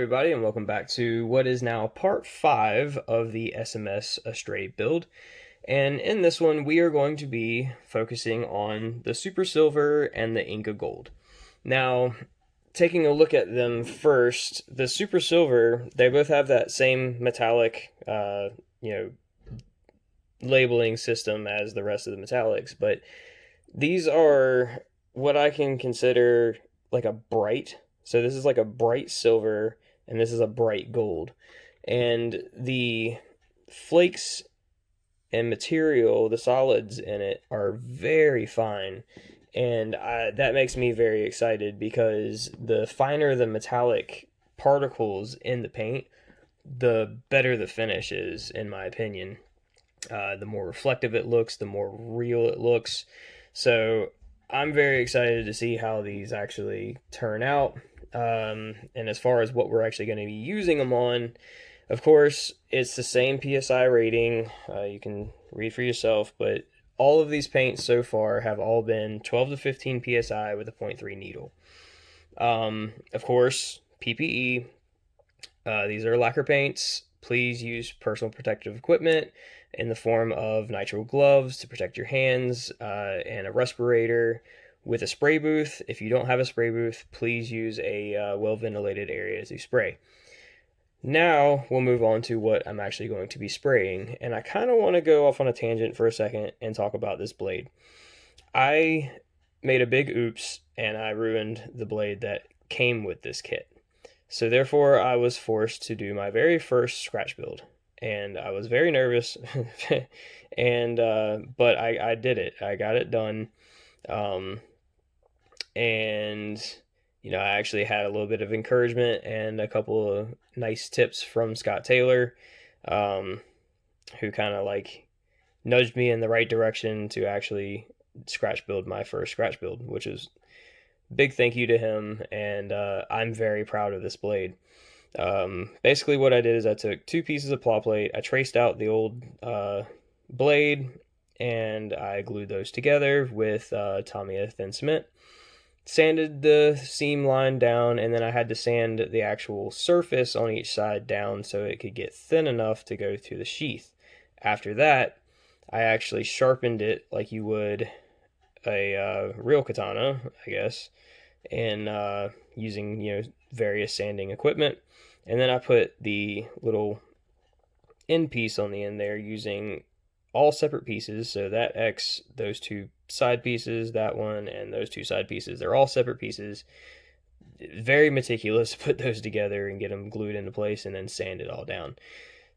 everybody, and welcome back to what is now part 5 of the SMS Astray build. And in this one, we are going to be focusing on the Super Silver and the Inca Gold. Now, taking a look at them first, the Super Silver, they both have that same metallic, labeling system as the rest of the metallics, but these are what I can consider like a bright. So this is like a bright silver, and this is a bright gold. And the flakes and material, the solids in it, are very fine. And that makes me very excited because the finer the metallic particles in the paint, the better the finish is, in my opinion. The more reflective it looks, the more real it looks. So I'm very excited to see how these actually turn out. And as far as what we're actually going to be using them on, of course, it's the same PSI rating. You can read for yourself, but all of these paints so far have all been 12 to 15 PSI with a 0.3 needle. Of course, PPE. These are lacquer paints. Please use personal protective equipment in the form of nitrile gloves to protect your hands, and a respirator with a spray booth. If you don't have a spray booth, please use a well-ventilated area to spray. Now we'll move on to what I'm actually going to be spraying, and I kind of want to go off on a tangent for a second and talk about this blade. I made a big oops, and I ruined the blade that came with this kit. So therefore, I was forced to do my very first scratch build, and I was very nervous, and but I did it. I got it done, and I actually had a little bit of encouragement and a couple of nice tips from Scott Taylor, who kind of like nudged me in the right direction to actually scratch build my first scratch build, which is big thank you to him, and I'm very proud of this blade. Basically what I did is I took 2 pieces of plow plate, I traced out the old blade, and I glued those together with Tamiya thin cement, sanded the seam line down, and then I had to sand the actual surface on each side down so it could get thin enough to go through the sheath. After that, I actually sharpened it like you would a real katana, I guess, and using various sanding equipment. And then I put the little end piece on the end there using all separate pieces. So that X, those 2 side pieces, that one, and those 2 side pieces, they're all separate pieces. Very meticulous to put those together and get them glued into place and then sand it all down.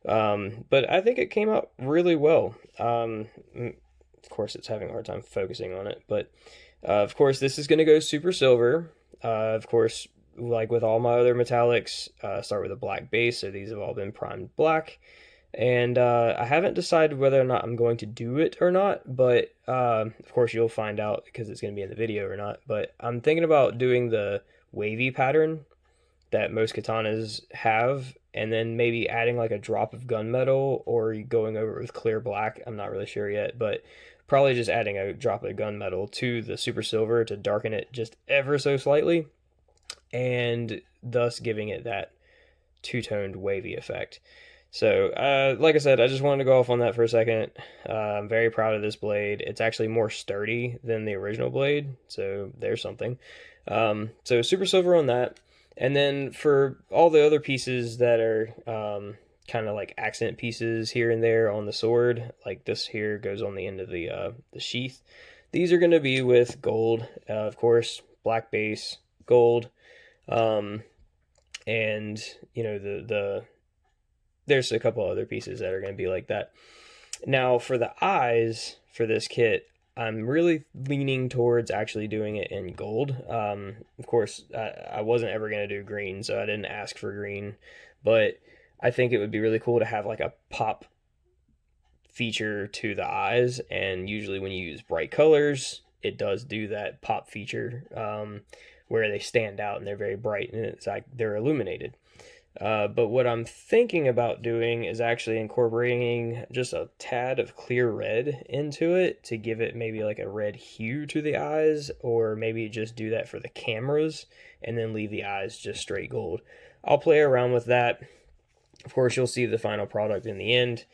But I think it came out really well. Of course, it's having a hard time focusing on it, but of course, this is going to go super silver. Of course, like with all my other metallics, start with a black base, so these have all been primed black. And I haven't decided whether or not I'm going to do it or not, but of course, you'll find out because it's going to be in the video or not. But I'm thinking about doing the wavy pattern that most katanas have, and then maybe adding like a drop of gunmetal or going over it with clear black. I'm not really sure yet, but probably just adding a drop of gunmetal to the super silver to darken it just ever so slightly, and thus giving it that two-toned wavy effect. So like I said, I just wanted to go off on that for a second. I'm very proud of this blade. It's actually more sturdy than the original blade, so there's something. So super silver on that. And then for all the other pieces that are kind of like accent pieces here and there on the sword, like this here goes on the end of the sheath. These are going to be with gold, of course, black base, gold, and there's a couple other pieces that are going to be like that. Now for the eyes for this kit, I'm really leaning towards actually doing it in gold. Of course, I wasn't ever going to do green, so I didn't ask for green, but I think it would be really cool to have like a pop feature to the eyes, and usually when you use bright colors, it does do that pop feature, where they stand out and they're very bright and it's like they're illuminated. But what I'm thinking about doing is actually incorporating just a tad of clear red into it to give it maybe like a red hue to the eyes, or maybe just do that for the cameras and then leave the eyes just straight gold. I'll play around with that. Of course, you'll see the final product in the end.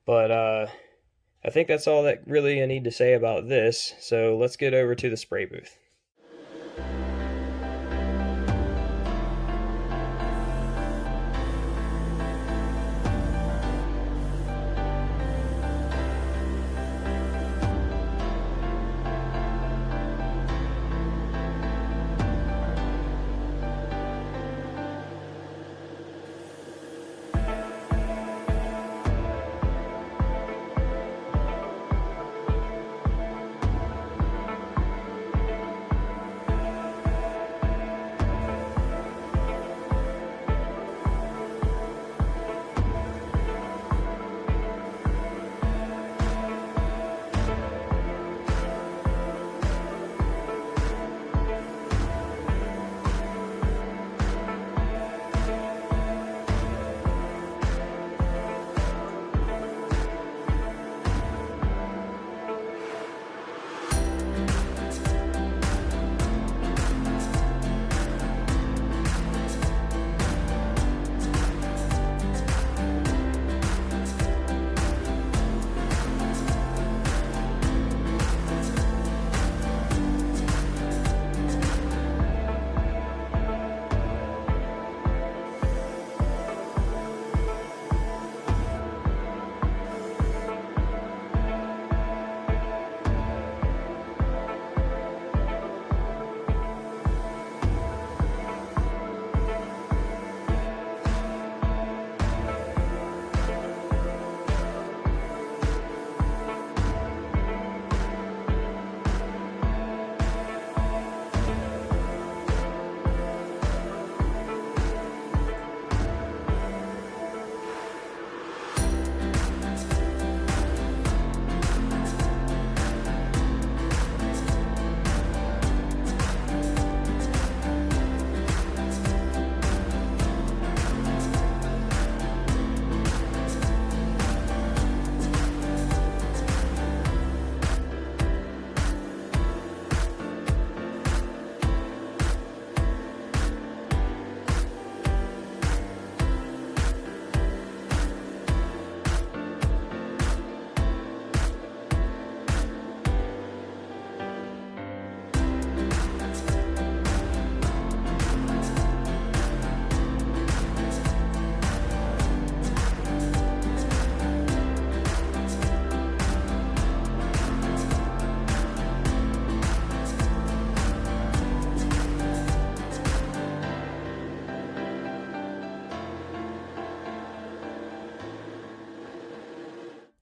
But I think that's all that really I need to say about this. So let's get over to the spray booth.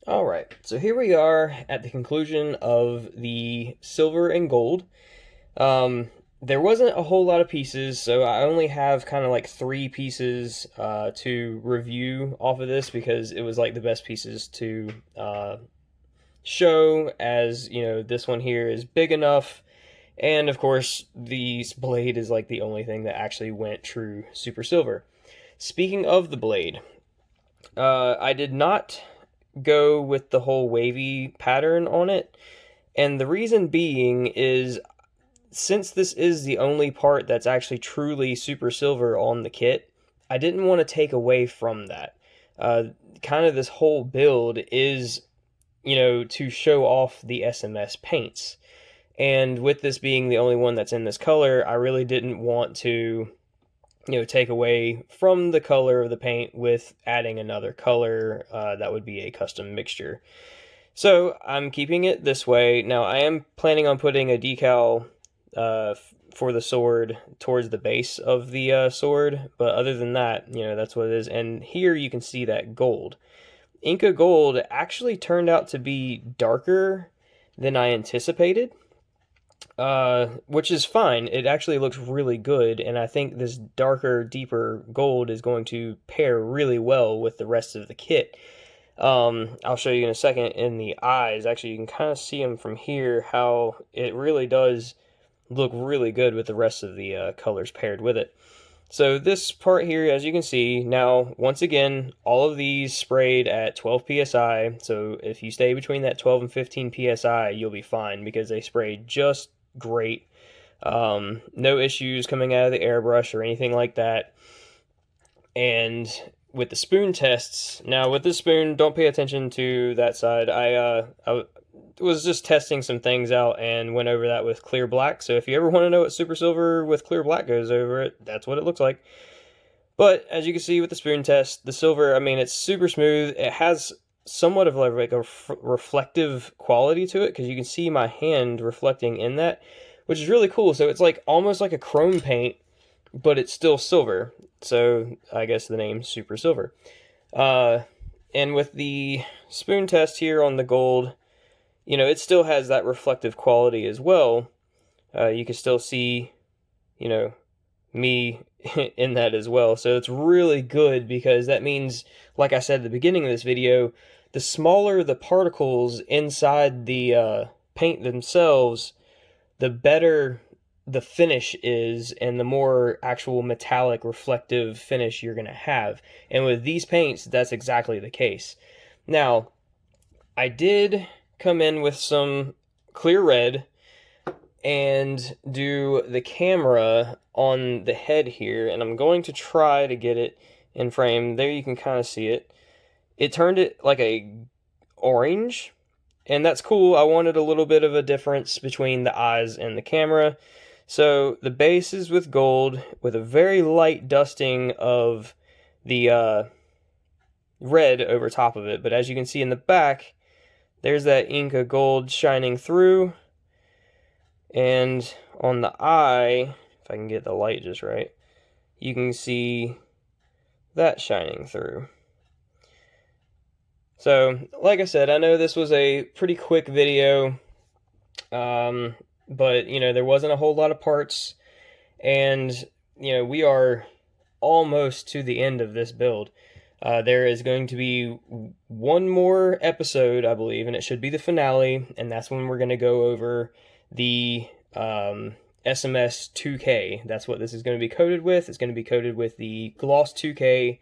All right, so here we are at the conclusion of the silver and gold. There wasn't a whole lot of pieces, so I only have kind of like 3 pieces to review off of this because it was like the best pieces to show, as you know, this one here is big enough, and of course the blade is like the only thing that actually went true super silver. Speaking of the blade, I did not go with the whole wavy pattern on it, and the reason being is, since this is the only part that's actually truly super silver on the kit, I didn't want to take away from that. Kind of this whole build is, you know, to show off the SMS paints. And with this being the only one that's in this color, I really didn't want to, you know, take away from the color of the paint with adding another color that would be a custom mixture. So I'm keeping it this way. Now I am planning on putting a decal for the sword towards the base of the sword, but other than that, you know, that's what it is. And here you can see that gold. Inca gold actually turned out to be darker than I anticipated, which is fine. It actually looks really good, and I think this darker, deeper gold is going to pair really well with the rest of the kit. I'll show you in a second in the eyes. Actually, you can kind of see them from here, how it really does look really good with the rest of the colors paired with it. So this part here, as you can see, now, once again, all of these sprayed at 12 psi, so if you stay between that 12 and 15 psi, you'll be fine, because they sprayed just great. No issues coming out of the airbrush or anything like that. And with the spoon tests, now with this spoon, don't pay attention to that side. I was just testing some things out and went over that with clear black. So if you ever want to know what super silver with clear black goes over it, that's what it looks like. But as you can see with the spoon test, the silver, I mean, it's super smooth. It has somewhat of like a reflective quality to it, because you can see my hand reflecting in that, which is really cool. So it's like almost like a chrome paint, but it's still silver. So I guess the name super silver. And with the spoon test here on the gold, you know, it still has that reflective quality as well. You can still see, you know, me in that as well. So it's really good, because that means, like I said at the beginning of this video, the smaller the particles inside the paint themselves, the better the finish is, and the more actual metallic reflective finish you're going to have. And with these paints, that's exactly the case. Now, I did come in with some clear red and do the camera on the head here, and I'm going to try to get it in frame. There you can kind of see it. It turned it like a orange, and that's cool. I wanted a little bit of a difference between the eyes and the camera. So the base is with gold with a very light dusting of the red over top of it. But as you can see in the back, there's that Inca gold shining through. And on the eye, if I can get the light just right, you can see that shining through. So, like I said, I know this was a pretty quick video, but, you know, there wasn't a whole lot of parts, and, you know, we are almost to the end of this build. There is going to be one more episode, I believe, and it should be the finale, and that's when we're going to go over the SMS 2K. That's what this is going to be coated with. It's going to be coated with the Gloss 2K,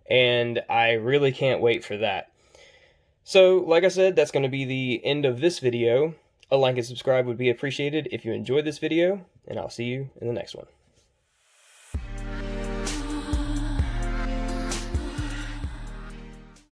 and I really can't wait for that. So, like I said, that's going to be the end of this video. A like and subscribe would be appreciated if you enjoyed this video, and I'll see you in the next one.